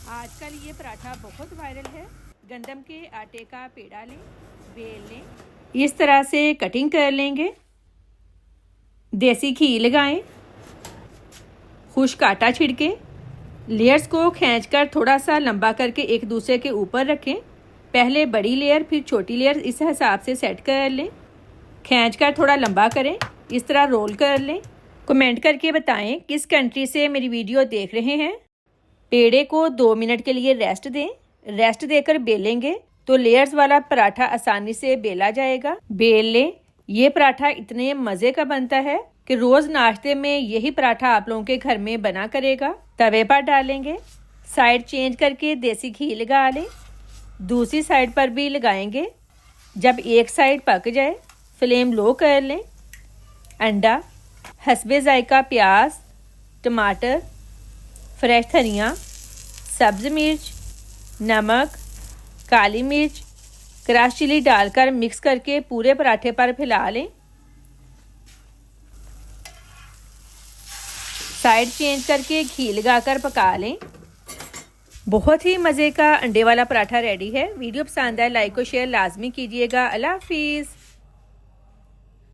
आजकल ये पराठा बहुत वायरल है। गंदम के आटे का पेड़ा लें, बेल लें, इस तरह से कटिंग कर लेंगे। देसी घी लगाएं, खुश्क आटा छिड़कें, लेयर्स को खींचकर थोड़ा सा लंबा करके एक दूसरे के ऊपर रखें। पहले बड़ी लेयर फिर छोटी लेयर इस हिसाब से सेट कर लें। खींचकर थोड़ा लंबा करें, इस तरह रोल कर लें। कमेंट करके बताएं किस कंट्री से मेरी वीडियो देख रहे हैं। पेड़े को 2 मिनट के लिए रेस्ट दें। रेस्ट देकर बेलेंगे तो लेयर्स वाला पराठा आसानी से बेला जाएगा। बेल लें। ये पराठा इतने मज़े का बनता है कि रोज़ नाश्ते में यही पराठा आप लोगों के घर में बना करेगा। तवे पर डालेंगे, साइड चेंज करके देसी घी लगा लें, दूसरी साइड पर भी लगाएंगे। जब एक साइड पक जाए फ्लेम लो कर लें। अंडा, हस्बे जायका प्याज, टमाटर, फ्रेश धनिया, सब्ज़ मिर्च, नमक, काली मिर्च, क्रश चिली डालकर मिक्स करके पूरे पराठे पर फैला लें। साइड चेंज करके घी लगाकर पका लें। बहुत ही मज़े का अंडे वाला पराठा रेडी है। वीडियो पसंद आए लाइक और शेयर लाजमी कीजिएगा। अल्लाह हाफिज़।